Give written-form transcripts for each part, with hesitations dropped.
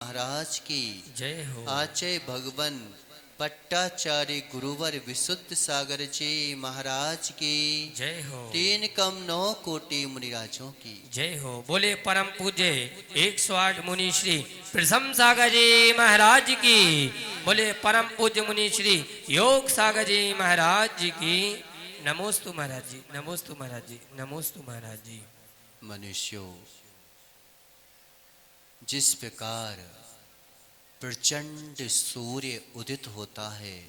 महाराज की जय हो। आचय भगवन पट्टाचार्य गुरुवर विशुद्ध सागर जी महाराज की जय हो। तीन कम नौ कोटि मुनिराजों की जय हो। बोले परम पूज्य 108 मुनि श्री प्रथम सागर जी महाराज की। बोले परम पूज्य मुनि श्री योग सागर जी महाराज जी की। नमोस्तु महाराज जी, नमोस्तु महाराज जी, नमोस्तु महाराज जी। मनुष्यों, जिस प्रकार प्रचंड सूर्य उदित होता है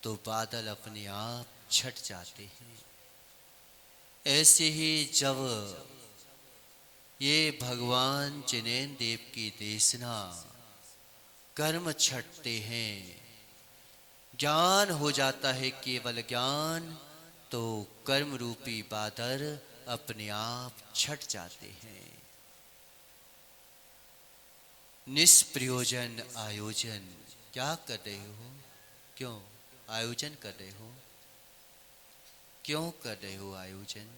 तो बादल अपने आप छट जाते हैं, ऐसे ही जब ये भगवान जिनेन्द्र देव की देशना कर्म छटते हैं, ज्ञान हो जाता है केवल ज्ञान, तो कर्म रूपी बादल अपने आप छट जाते हैं। निष्प्रयोजन आयोजन क्या कर रहे हो? क्यों आयोजन कर रहे हो? क्यों कर रहे हो आयोजन?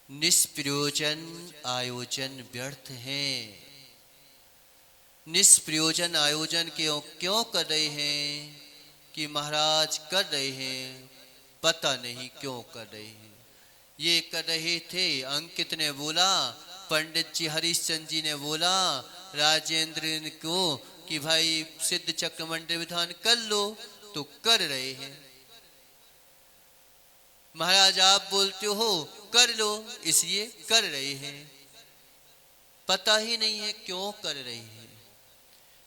निष्प्रयोजन आयोजन व्यर्थ है। निष्प्रयोजन आयोजन क्यों कर रहे हैं? कि महाराज कर रहे हैं, पता नहीं क्यों कर रहे हैं। ये कर रहे थे, अंकित ने बोला, पंडित जी हरिश्चंद्र जी ने बोला राजेंद्र को कि भाई सिद्ध चक्रमंडल विधान कर लो, तो कर रहे हैं। महाराज आप बोलते हो कर लो, इसलिए कर रहे हैं। पता ही नहीं है क्यों कर रहे हैं।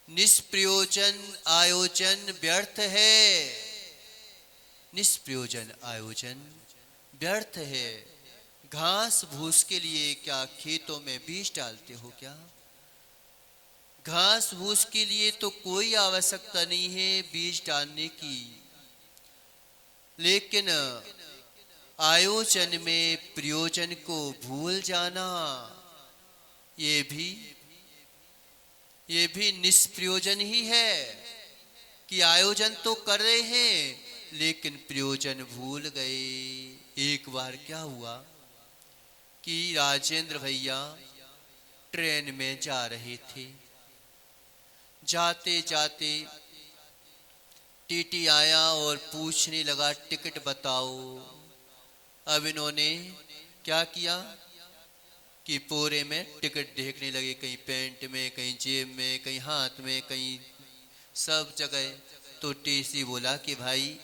निष्प्रयोजन आयोजन व्यर्थ है। निष्प्रयोजन आयोजन व्यर्थ है। घास भूस के लिए क्या खेतों में बीज डालते हो क्या? घास भूस के लिए तो कोई आवश्यकता नहीं है बीज डालने की, लेकिन आयोजन में प्रयोजन को भूल जाना, ये भी निष्प्रयोजन ही है। कि आयोजन तो कर रहे हैं लेकिन प्रयोजन भूल गए। एक बार क्या हुआ कि राजेंद्र भैया ट्रेन में जा रहे थे, जाते जाते टीटी आया और पूछने लगा टिकट बताओ। अब इन्होंने क्या किया कि पूरे में टिकट देखने लगे, कहीं पैंट में, कहीं जेब में, कहीं हाथ में, कहीं सब जगह। तो टीसी बोला कि भाई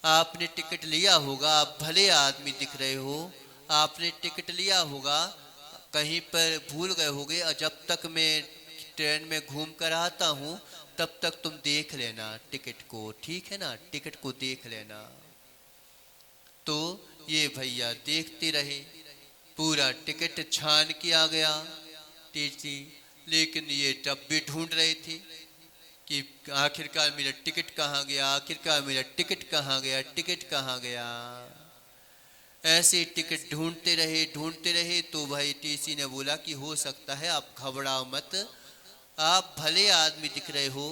आपने टिकट लिया होगा, आप भले आदमी दिख रहे हो, आपने टिकट लिया होगा, कहीं पर भूल गए होगे, और जब तक मैं ट्रेन में घूम कर आता हूँ तब तक तुम देख लेना टिकट को, ठीक है ना? टिकट को देख लेना। तो ये भैया देखते रहे, पूरा टिकट छान के आ गया टीसी, लेकिन ये तब भी ढूंढ रहे थे कि आखिरकार मेरा टिकट कहाँ गया, आखिरकार मेरा टिकट कहाँ गया, टिकट कहाँ गया। ऐसे टिकट ढूंढते रहे। तो भाई टीसी ने बोला कि हो सकता है आप घबराओ मत, आप भले आदमी दिख रहे हो,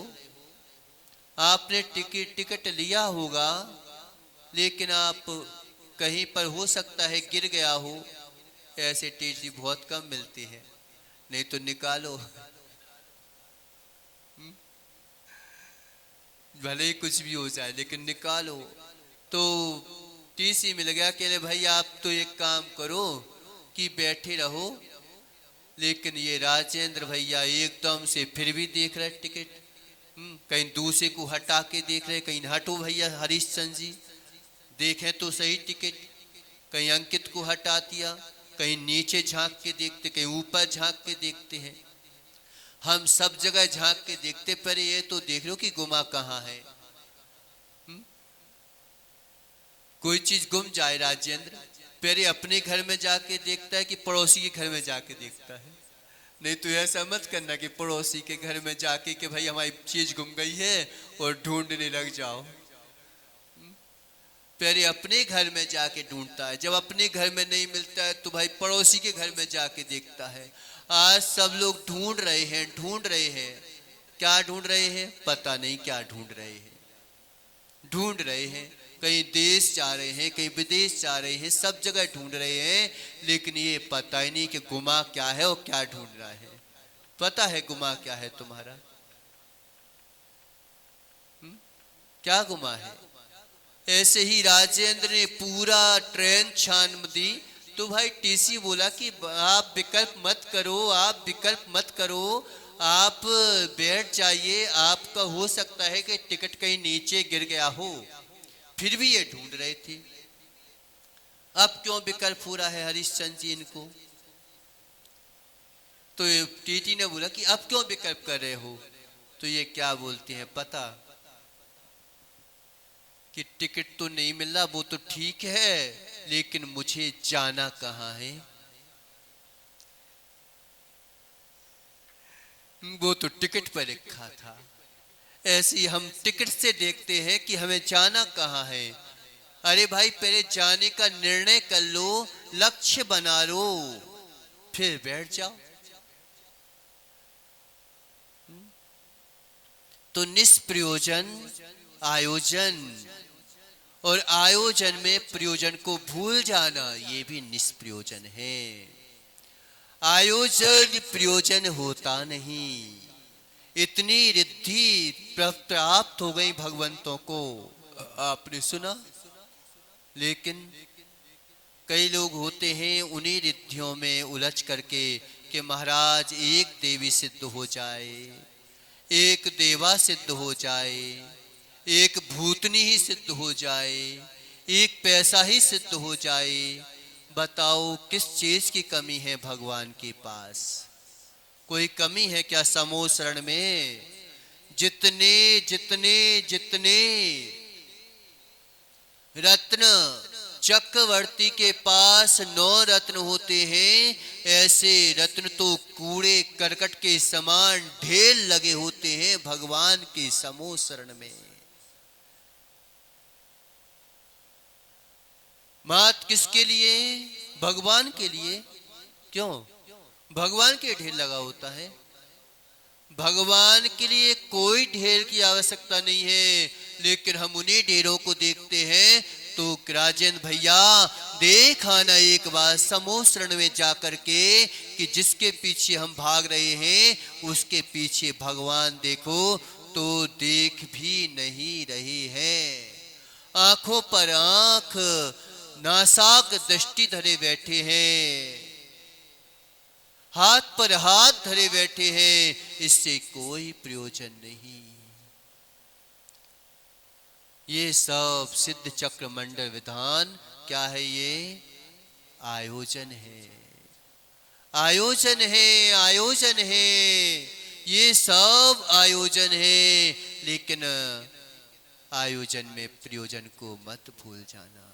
आपने टिकट लिया होगा, लेकिन आप कहीं पर हो सकता है गिर गया हो। ऐसे टीसी बहुत कम मिलते हैं, नहीं तो निकालो। भले ही कुछ भी हो जाए लेकिन निकालो। तो टीसी मिल गया, कह रहे भाई आप तो एक काम करो कि बैठे रहो। लेकिन ये राजेंद्र भैया एकदम से फिर भी देख रहे टिकट, कहीं दूसरे को हटा के देख रहे, कहीं हटो भैया हरिश्चंद्र जी, देखें तो सही टिकट। कहीं अंकित को हटा दिया, कहीं नीचे झांक के देखते, कहीं ऊपर झांक के देखते हैं। हम सब जगह झांक के देखते, पर ये तो देख लो कि गुमा कहाँ है। कोई चीज गुम जाए राजेंद्र, पहले अपने घर में जाके देखता है कि पड़ोसी के घर में जाके देखता है? नहीं तो ऐसा मत करना कि पड़ोसी के घर में जाके कि भाई हमारी चीज गुम गई है और ढूंढने लग जाओ। पहले अपने घर में जाके ढूंढता है, जब अपने घर में नहीं मिलता है तो भाई पड़ोसी के घर में जाके देखता है। आज सब लोग ढूंढ रहे हैं। क्या ढूंढ रहे हैं? पता नहीं क्या ढूंढ रहे हैं। कहीं देश जा रहे हैं, कहीं विदेश जा रहे हैं, सब जगह ढूंढ रहे हैं, लेकिन ये पता ही नहीं कि गुमा क्या है और क्या ढूंढ रहा है। पता है गुमा क्या है तुम्हारा? क्या गुमा है? ऐसे ही राजेंद्र ने पूरा ट्रेन छान दी तो भाई टीसी बोला कि आप विकल्प मत करो, आप विकल्प मत करो, आप बैठ जाइए, आपका हो सकता है कि टिकट कहीं नीचे गिर गया हो। फिर भी ये ढूंढ रहे थे। अब क्यों विकल्प हो रहा है हरिश्चंद्र जी इनको? तो टीटी ने बोला कि अब क्यों विकल्प कर रहे हो? तो ये क्या बोलते हैं पता? कि टिकट तो नहीं मिल रहा वो तो ठीक है, लेकिन मुझे जाना कहाँ है? वो तो टिकट पर लिखा था। ऐसे ही हम टिकट से देखते हैं कि हमें जाना कहाँ है। अरे भाई पहले जाने का निर्णय कर लो, लक्ष्य बना लो, फिर बैठ जाओ। तो निष्प्रयोजन आयोजन, और आयोजन में प्रयोजन को भूल जाना ये भी निष्प्रयोजन है। आयोजन प्रयोजन होता नहीं। इतनी रिद्धि प्राप्त हो गई भगवंतों को, आपने सुना। लेकिन कई लोग होते हैं उन्हीं रिद्धियों में उलझ करके कि महाराज एक देवी सिद्ध हो जाए, एक देवा सिद्ध हो जाए, एक भूतनी ही सिद्ध हो जाए, एक पैसा ही सिद्ध हो जाए। बताओ किस चीज की कमी है भगवान के पास? कोई कमी है क्या समूह शरण में? जितने जितने जितने रत्न चक्रवर्ती के पास 9 रत्न होते हैं, ऐसे रत्न तो कूड़े करकट के समान ढेर लगे होते हैं भगवान के समूह शरण में। मात किसके लिए? भगवान के लिए। क्यों? भगवान के ढेर लगा होता है। भगवान के लिए कोई ढेर की आवश्यकता नहीं है, लेकिन हम उन्हीं ढेरों को देखते हैं। तो राजेंद्र भैया देख आना एक बार समूह शरण में जाकर के कि जिसके पीछे हम भाग रहे हैं उसके पीछे भगवान देखो तो देख भी नहीं रहे हैं। आंखों पर आंख, नासाक दृष्टि धरे बैठे हैं, हाथ पर हाथ धरे बैठे हैं, इससे कोई प्रयोजन नहीं। ये सब सिद्ध चक्र मंडल विधान क्या है? ये आयोजन है, आयोजन है, आयोजन है। ये सब आयोजन है, लेकिन आयोजन में प्रयोजन को मत भूल जाना।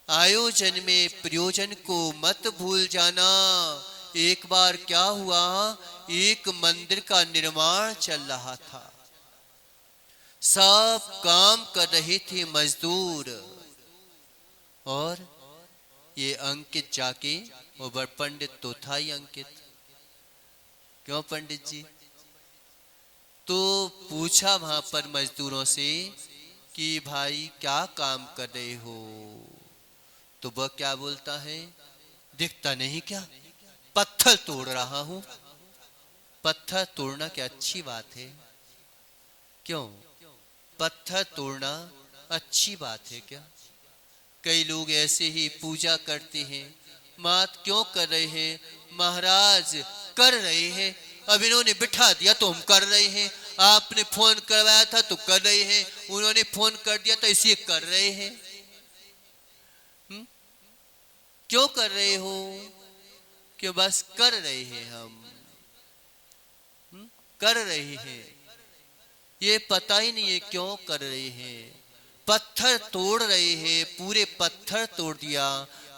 आयोजन में प्रयोजन को मत भूल जाना। एक बार क्या हुआ, एक मंदिर का निर्माण चल रहा था, सब काम कर रहे थे मजदूर, और ये अंकित जाके, वो पंडित तो था ही अंकित, क्यों पंडित जी? तो पूछा वहां पर मजदूरों से कि भाई क्या काम कर रहे हो? तो वह क्या बोलता है? दिखता नहीं क्या, पत्थर तोड़ रहा हूं। पत्थर तोड़ना क्या अच्छी बात है? क्यों? पत्थर तोड़ना अच्छी बात है क्या? कई लोग ऐसे ही पूजा करते हैं। मात क्यों कर रहे हैं? महाराज कर रहे हैं, अब इन्होंने बिठा दिया तो हम कर रहे हैं। आपने फोन करवाया था तो कर रहे हैं, उन्होंने फोन कर दिया तो इसलिए कर रहे हैं। क्यों कर रहे हो? कि बस कर रहे हैं, हम कर रहे हैं। ये पता ही नहीं है क्यों कर रहे हैं। पत्थर तोड़ रहे हैं, पूरे पत्थर तोड़ दिया।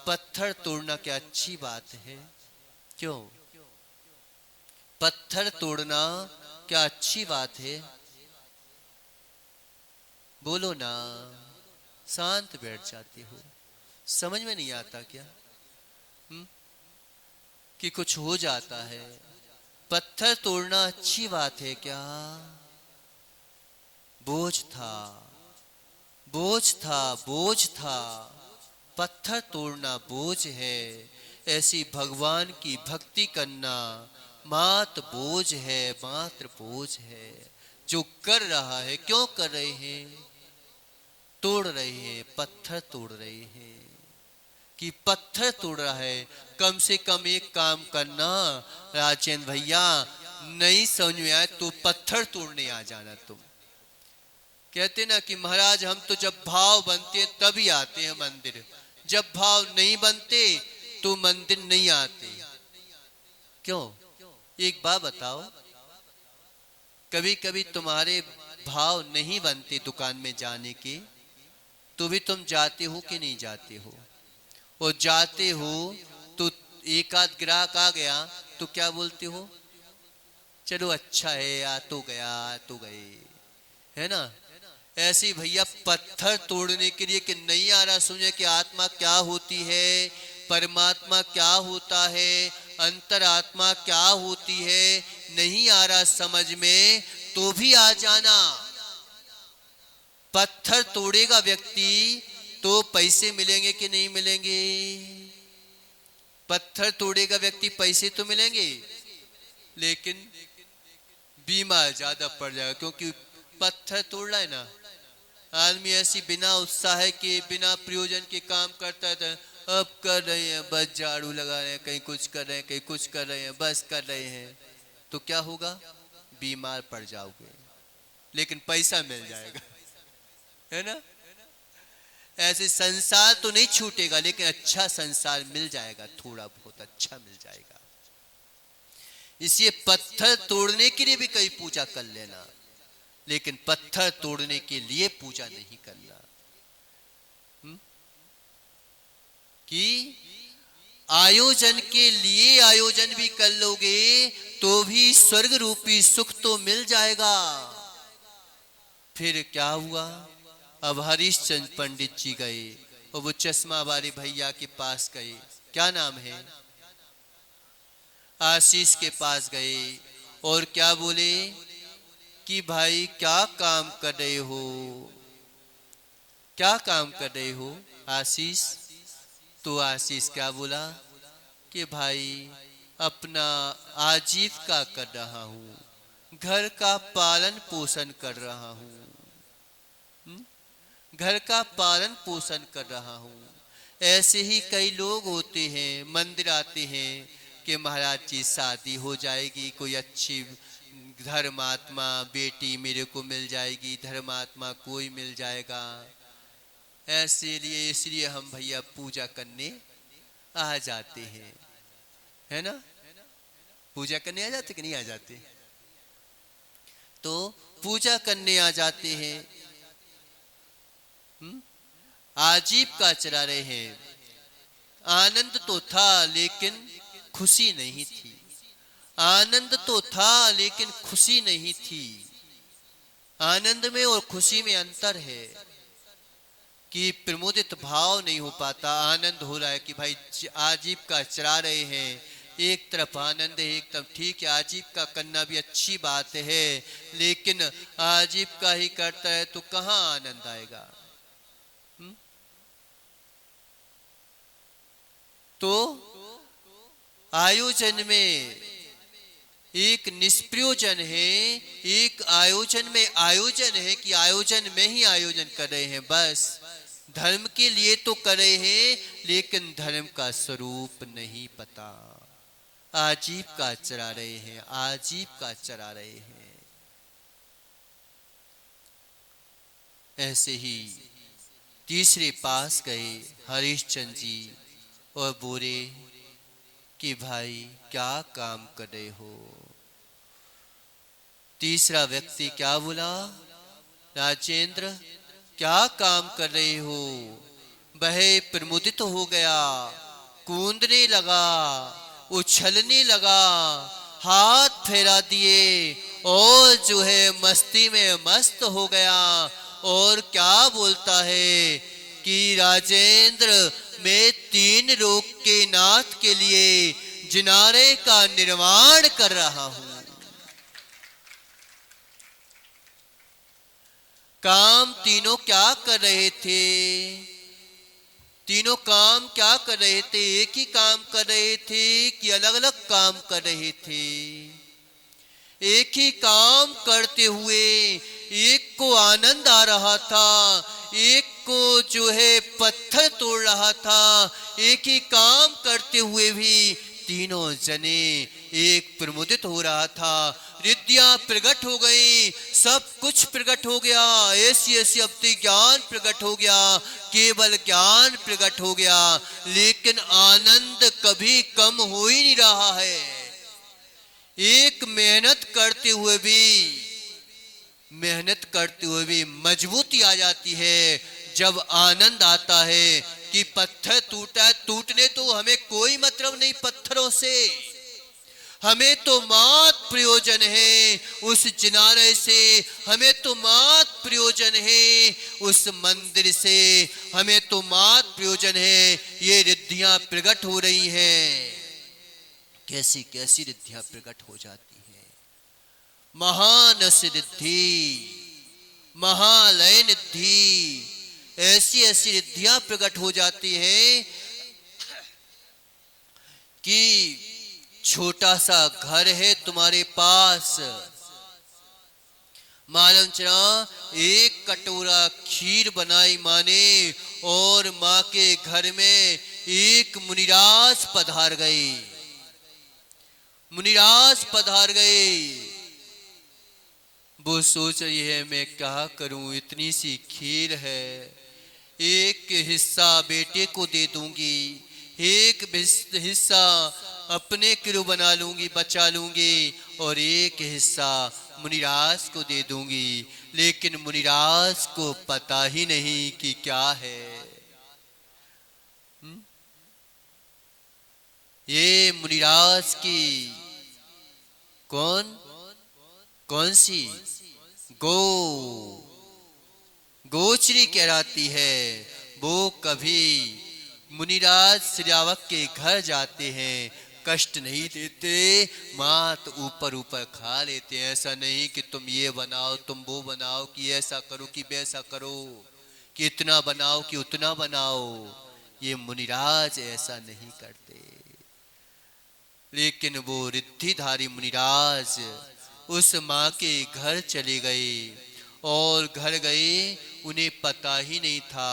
पत्थर तोड़ना क्या अच्छी बात है? क्यों? पत्थर तोड़ना क्या अच्छी बात है? बोलो ना, शांत बैठ जाते हो। समझ में नहीं आता क्या? कि कुछ हो जाता है। पत्थर तोड़ना अच्छी बात है क्या? बोझ था, बोझ था, बोझ था। पत्थर तोड़ना बोझ है, ऐसी भगवान की भक्ति करना मात्र बोझ है, मात्र बोझ है। जो कर रहा है, क्यों कर रहे हैं? तोड़ रहे हैं, पत्थर तोड़ रहे हैं कि पत्थर तोड़ रहा है। कम से कम एक काम करना राजेंद्र भैया, नहीं समझ में आए तो पत्थर तोड़ने आ जाना। तुम कहते ना कि महाराज हम तो जब भाव बनते हैं तभी आते हैं मंदिर, जब भाव नहीं बनते तो मंदिर नहीं आते। क्यों? एक बात बताओ, कभी कभी तुम्हारे भाव नहीं बनते दुकान में जाने के, तो भी तुम जाते हो कि नहीं जाते हो? और जाते हो तो एक आध ग्राहक आ गया तो क्या बोलते हो? चलो अच्छा है, आ तो गया, आ तो गए, है ना? ऐसे भैया पत्थर तोड़ने के लिए कि नहीं आ रहा समझे कि आत्मा क्या होती है, परमात्मा क्या होता है, अंतरात्मा क्या होती है, नहीं आ रहा समझ में तो भी आ जाना। पत्थर तोड़ेगा व्यक्ति तो पैसे मिलेंगे कि नहीं मिलेंगे? पत्थर तोड़ेगा व्यक्ति, पैसे तो मिलेंगे, लेकिन बीमार ज्यादा पड़ जाएगा। क्योंकि पत्थर तोड़ रहा है ना आदमी, ऐसी बिना उत्साह के, बिना प्रयोजन के काम करता है। अब कर रहे हैं, बस झाड़ू लगा रहे हैं, कहीं कुछ कर रहे हैं, कहीं कुछ कर रहे हैं, बस कर रहे हैं, तो क्या होगा? बीमार पड़ जाओगे, लेकिन पैसा मिल जाएगा, है ना? ऐसे संसार तो नहीं छूटेगा, लेकिन अच्छा संसार मिल जाएगा, थोड़ा बहुत अच्छा मिल जाएगा। इसलिए पत्थर तोड़ने के लिए भी कहीं पूजा कर लेना, लेकिन पत्थर तोड़ने के लिए पूजा नहीं करना। कि आयोजन के लिए आयोजन भी कर लोगे तो भी स्वर्ग रूपी सुख तो मिल जाएगा। फिर क्या हुआ? अब हरिश्चंद्र पंडित जी गए और वो चश्मा वाले भैया के पास गए, क्या नाम है, आशीष के पास गए, और क्या बोले कि भाई क्या काम कर रहे हो, क्या काम कर रहे हो आशीष? तो आशीष क्या बोला कि भाई अपना आजीविका कर रहा हूं, घर का पालन पोषण कर रहा हूं, घर का पालन पोषण कर रहा हूं। ऐसे ही कई लोग होते हैं, मंदिर आते हैं कि महाराज जी शादी हो जाएगी, कोई अच्छी धर्मात्मा बेटी मेरे को मिल जाएगी, धर्मात्मा कोई मिल जाएगा, ऐसे लिए इसलिए हम भैया पूजा करने आ जाते हैं, है ना? पूजा करने आ जाते कि नहीं आ जाते? तो पूजा करने आ जाते हैं, आजीविका चला रहे हैं। आनंद तो था लेकिन खुशी नहीं थी, आनंद तो था लेकिन खुशी नहीं थी। आनंद में और खुशी में अंतर है कि प्रमोदित भाव नहीं हो पाता। आनंद हो रहा है कि भाई आजीविका चला रहे हैं, एक तरफ आनंद है, एक तरफ ठीक है, आजीविका करना भी अच्छी बात है, लेकिन आजीविका ही करता है तो कहां आनंद आएगा? तो आयोजन में एक निष्प्रयोजन है, एक आयोजन में आयोजन है कि आयोजन में ही आयोजन कर रहे हैं, बस धर्म के लिए तो कर रहे हैं, लेकिन धर्म का स्वरूप नहीं पता, आजीविका चला रहे हैं, आजीविका चला रहे हैं। ऐसे ही तीसरे पास गए हरिश्चंद्र जी और बोले कि भाई क्या काम कर रहे हो? तीसरा व्यक्ति क्या बोला? राजेंद्र क्या काम कर रहे हो? वह प्रमुदित हो गया, कूदने लगा, उछलने लगा, हाथ फैला दिए और जो है मस्ती में मस्त हो गया, और क्या बोलता है कि राजेंद्र मैं 3 लोक के नाथ के लिए जिनारे का निर्माण कर रहा हूं। काम तीनों क्या कर रहे थे? तीनों काम क्या कर रहे थे? एक ही काम कर रहे थे कि अलग अलग काम कर रहे थे? एक ही काम करते हुए एक को आनंद आ रहा था, एक को जो है पत्थर तोड़ रहा था। एक ही काम करते हुए भी तीनों जने एक प्रमुदित हो रहा था। रिद्धियां प्रकट हो गई, सब कुछ प्रकट हो गया, ऐसी ऐसी अपनी ज्ञान प्रकट हो गया, केवल ज्ञान प्रकट हो गया, लेकिन आनंद कभी कम हो ही नहीं रहा है। एक मेहनत करते हुए भी मजबूती आ जाती है जब आनंद आता है कि पत्थर टूटा, टूटने तो हमें कोई मतलब नहीं पत्थरों से, हमें तो मात प्रयोजन है उस चिनारे से, हमें तो मात प्रयोजन है उस मंदिर से, हमें तो मात प्रयोजन है। ये रिद्धियां प्रकट हो रही हैं, कैसी कैसी रिद्धियां प्रकट हो जाती हैं। महानस रिद्धि, महालय निधि, ऐसी ऐसी रिद्धियां प्रकट हो जाती हैं कि छोटा सा घर है तुम्हारे पास, मालूम चला एक कटोरा खीर बनाई माँ ने, और माँ के घर में एक मुनिराज पधार गए, मुनिराज पधार गए। वो सोच रही है मैं क्या करूं, इतनी सी खीर है, एक हिस्सा बेटे को दे दूंगी, एक हिस्सा अपने किलो बना लूंगी, बचा लूंगी, और एक हिस्सा मुनिराज को दे दूंगी। लेकिन मुनिराज को पता ही नहीं कि क्या है। ये मुनिराज की कौन सी गोचरी कहलाती है। वो कभी मुनिराज श्रावक के घर जाते हैं, कष्ट नहीं देते, मात ऊपर ऊपर खा लेते हैं। ऐसा नहीं कि तुम ये बनाओ, तुम वो बनाओ, कि ऐसा करो कि वैसा करो, कि इतना बनाओ कि उतना बनाओ। ये मुनिराज ऐसा नहीं करते। लेकिन वो रिद्धिधारी मुनिराज उस माँ के घर चले गए, और घर गए, उन्हें पता ही नहीं था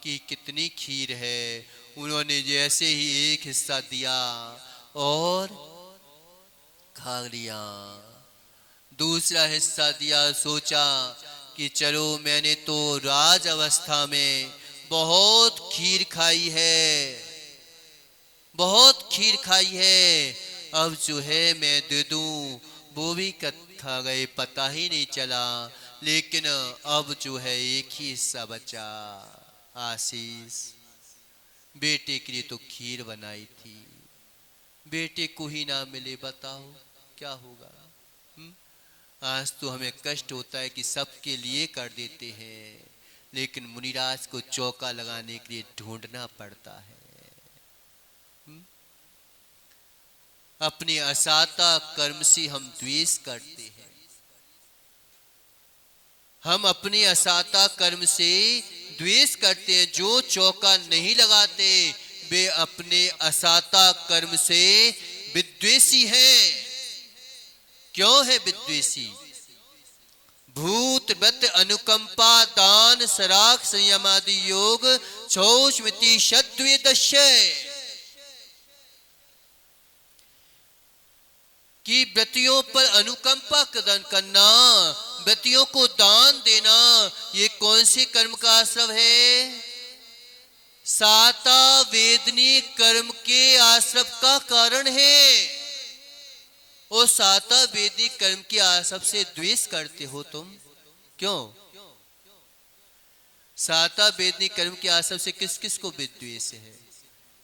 कि कितनी खीर है। उन्होंने जैसे ही एक हिस्सा दिया और खा लिया, दूसरा हिस्सा दिया, सोचा कि चलो मैंने तो राज अवस्था में बहुत खीर खाई है, बहुत खीर खाई है, अब जो है मैं दे दूं। वो भी खा गए, पता ही नहीं चला। लेकिन अब जो है एक ही हिस्सा बचा। आशीष, बेटे के लिए तो खीर बनाई थी, बेटे को ही ना मिले, बताओ क्या होगा। आज तो हमें कष्ट होता है कि सबके लिए कर देते हैं, लेकिन मुनिराज को चौका लगाने के लिए ढूंढना पड़ता है। अपने असाता कर्म से हम द्वेष करते हैं, हम अपने असाता कर्म से द्वेष करते हैं। जो चौका नहीं लगाते वे अपने असाता कर्म से विद्वेषी हैं। क्यों है विद्वेषी? भूत व्रत अनुकंपा दान सराग संयमादि योग छौ स्मृति शद्वेदश्य, कि व्रतियों पर अनुकंपा करना, व्रतियों को दान देना, ये कौन से कर्म का आश्रम है? साता वेदनी कर्म के आश्रम का कारण है। और साता वेदनी कर्म के आश्रम से द्वेष करते हो तुम, क्यों? साता वेदनी कर्म के आश्रम से किस किस को विद्वेष है?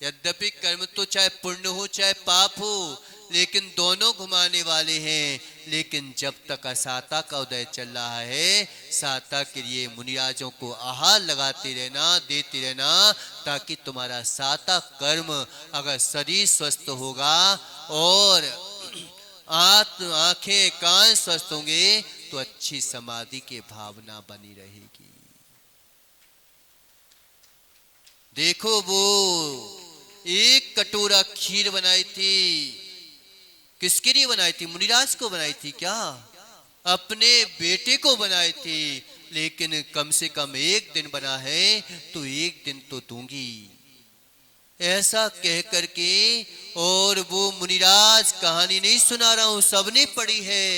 यद्यपि कर्म तो चाहे पुण्य हो चाहे पाप हो, लेकिन दोनों घुमाने वाले हैं। लेकिन जब तक असाता का उदय चल रहा है, साता के लिए मुनिराजों को आहार लगाते रहना, देते रहना, ताकि तुम्हारा साता कर्म, अगर शरीर स्वस्थ होगा और आत्म आंखें कान स्वस्थ होंगे, तो अच्छी समाधि की भावना बनी रहेगी। देखो वो एक कटोरा खीर बनाई थी, किसके लिए बनाई थी? मुनिराज को बनाई थी क्या? अपने बेटे को बनाई थी, लेकिन कम से कम एक दिन बना है तो एक दिन तो दूंगी, ऐसा कह करके। और वो मुनिराज, कहानी नहीं सुना रहा हूं, सबने पढ़ी है,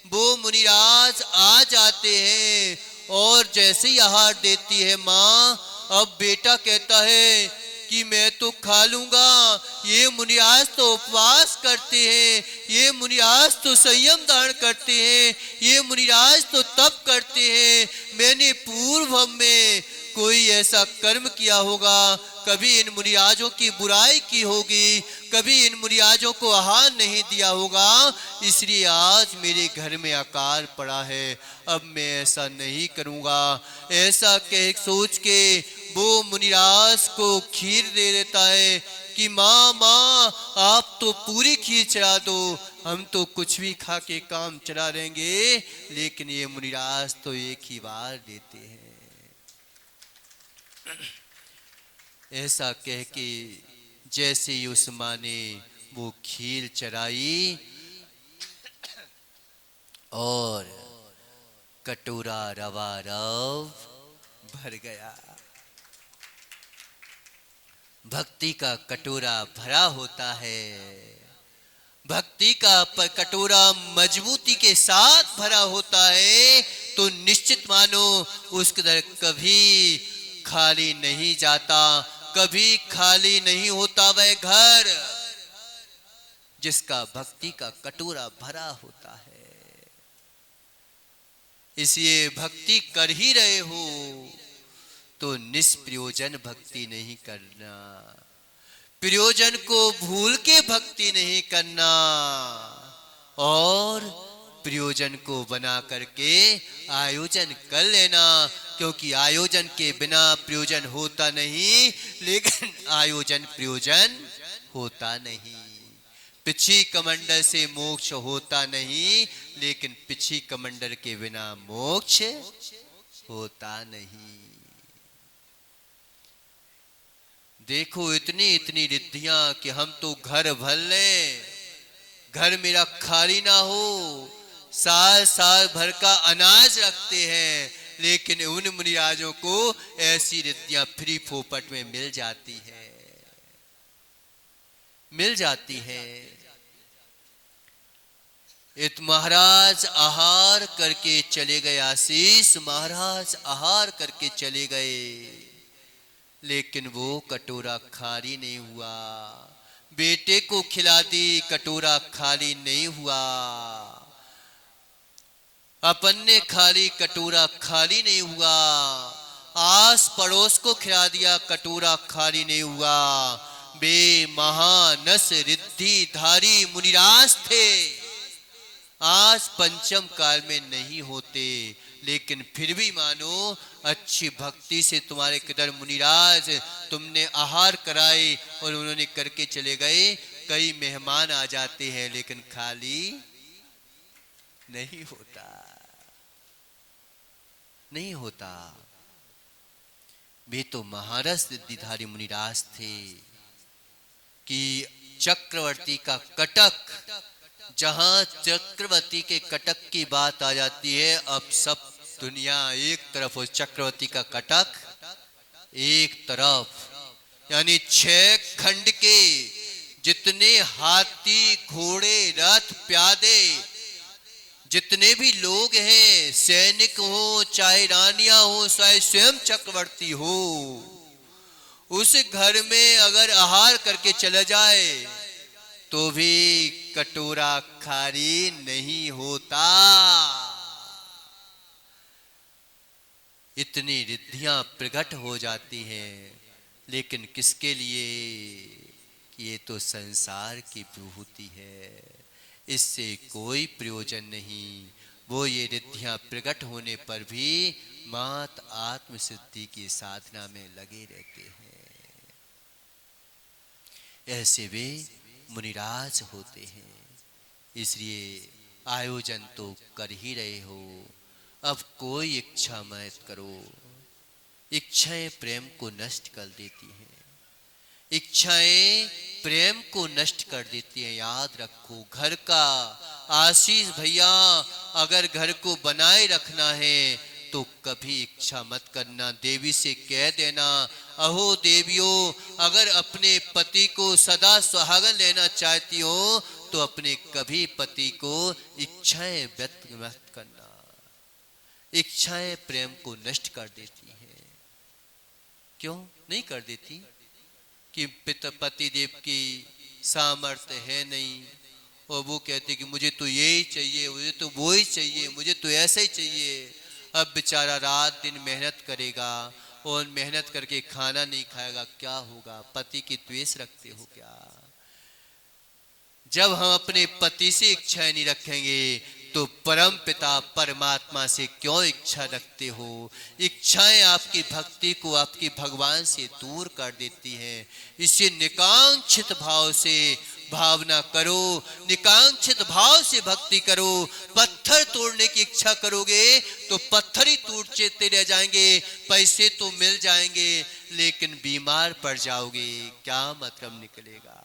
वो मुनिराज आ जाते हैं और जैसे ही आहार देती है माँ, अब बेटा कहता है कि मैं तो खा लूंगा, ये मुनिराज तो उपवास करते हैं, ये मुनिराज तो संयम धारण करते हैं, ये मुनिराज तो तप करते हैं, मैंने पूर्व में कोई ऐसा कर्म किया होगा, कभी इन मुनिराजों की बुराई की होगी, कभी इन मुनिराजों को आहार नहीं दिया होगा, इसलिए आज मेरे घर में आकार पड़ा है, अब मैं ऐसा नहीं करूंगा। ऐसा कह सोच के वो मुनिराज को खीर दे देता है कि माँ माँ आप तो पूरी खीर चढ़ा दो, हम तो कुछ भी खा के काम चला लेंगे। लेकिन ये मुनिराज तो एक ही बार देते हैं। ऐसा कह के जैसे ही उस माँ ने वो खीर चढ़ाई और कटोरा रवा रव भर गया। भक्ति का कटोरा भरा होता है, भक्ति का कटोरा मजबूती के साथ भरा होता है तो निश्चित मानो उसके अंदर कभी खाली नहीं जाता, कभी खाली नहीं होता वह घर जिसका भक्ति का कटोरा भरा होता है। इसलिए भक्ति कर ही रहे हो तो निष्प्रयोजन भक्ति नहीं करना, प्रयोजन को भूल के भक्ति नहीं करना, और प्रयोजन को बना करके आयोजन कर लेना, क्योंकि आयोजन के बिना प्रयोजन होता नहीं, लेकिन आयोजन प्रयोजन होता नहीं। पिछी कमंडल से मोक्ष होता नहीं, लेकिन पिछी कमंडल के बिना मोक्ष होता नहीं। देखो इतनी इतनी रिद्धियां कि हम तो घर भर लें, घर मेरा खाली ना हो, साल साल भर का अनाज रखते हैं, लेकिन उन मुनिराजों को ऐसी रिद्धियां फ्री फोपट में मिल जाती है, मिल जाती है। इत महाराज आहार करके चले गए, आशीष महाराज आहार करके चले गए, लेकिन वो कटोरा खाली नहीं हुआ। बेटे को खिला दी, कटोरा खाली नहीं हुआ। अपन ने खाली, कटोरा खाली नहीं हुआ। आस पड़ोस को खिला दिया, कटोरा खाली नहीं हुआ। बे महानस रिद्धि धारी मुनिराज थे, आज पंचम काल में नहीं होते, लेकिन फिर भी मानो अच्छी भक्ति से तुम्हारे किधर मुनिराज तुमने आहार कराए और उन्होंने करके चले गए। कई मेहमान आ जाते हैं लेकिन खाली नहीं होता, नहीं होता। वे तो महारस रिद्धिधारी मुनिराज थे कि चक्रवर्ती का कटक, जहां चक्रवर्ती के कटक की बात आ जाती है, अब सब दुनिया एक तरफ हो, चक्रवर्ती का कटक एक तरफ, यानी 6 खंड के जितने हाथी घोड़े रथ प्यादे जितने भी लोग हैं, सैनिक हो चाहे रानियां हो चाहे स्वयं चक्रवर्ती हो, उस घर में अगर आहार करके चला जाए तो भी कटोरा खाली नहीं होता। इतनी रिद्धियां प्रकट हो जाती हैं, लेकिन किसके लिए? ये तो संसार की विभूति है, इससे कोई प्रयोजन नहीं। वो ये रिद्धियां प्रकट होने पर भी मात आत्म सिद्धि की साधना में लगे रहते हैं। ऐसे वे मुनिराज होते हैं। इसलिए आयोजन तो कर ही रहे हो, अब कोई इच्छा मत करो, इच्छाएं प्रेम को नष्ट कर देती हैं। इच्छाएं प्रेम को नष्ट कर देती हैं। याद रखो, घर का आशीष भैया, अगर घर को बनाए रखना है तो कभी इच्छा मत करना। देवी से कह देना, अहो देवियों, अगर अपने पति को सदा सुहागन लेना चाहती हो तो अपने कभी पति को इच्छाएं व्यक्त मत करना। इच्छाएं प्रेम को नष्ट कर देती हैं। क्यों नहीं कर देती? कि पति देव की सामर्थ्य है नहीं, और वो कहते कि मुझे तो यही चाहिए, मुझे तो वो ही चाहिए, मुझे तो ऐसा ही चाहिए। अब बेचारा रात दिन मेहनत करेगा और मेहनत करके खाना नहीं खाएगा, क्या होगा? पति की द्वेष रखते हो क्या? जब हम अपने पति से इच्छाएं नहीं रखेंगे तो परम पिता परमात्मा से क्यों इच्छा रखते हो? इच्छाएं आपकी भक्ति को आपकी भगवान से दूर कर देती हैं। इसे निकांक्षित भाव से भावना करो, निकांक्षित भाव से भक्ति करो। पत्थर तोड़ने की इच्छा करोगे तो पत्थर ही टूटते रह जाएंगे, पैसे तो मिल जाएंगे लेकिन बीमार पड़ जाओगे, क्या मतलब निकलेगा?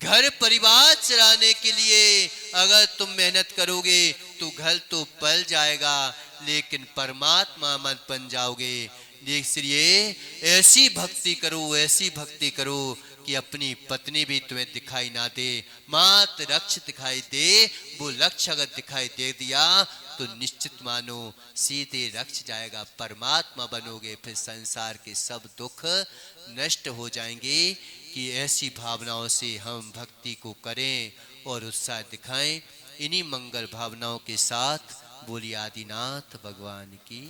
घर परिवार चलाने के लिए अगर तुम मेहनत करोगे तो घर तो पल जाएगा लेकिन परमात्मा मत बन जाओगे। इसलिए ऐसी भक्ति करो, ऐसी भक्ति करो कि अपनी पत्नी भी तुम्हें दिखाई ना दे, मात रक्ष दिखाई दे। वो लक्ष्य अगर दिखाई दे दिया तो निश्चित मानो सीधे रक्ष जाएगा, परमात्मा बनोगे, फिर संसार के सब दुख नष्ट हो जाएंगे। कि ऐसी भावनाओं से हम भक्ति को करें और उत्साह दिखाएं। इन्हीं मंगल भावनाओं के साथ बोलिए आदिनाथ भगवान की।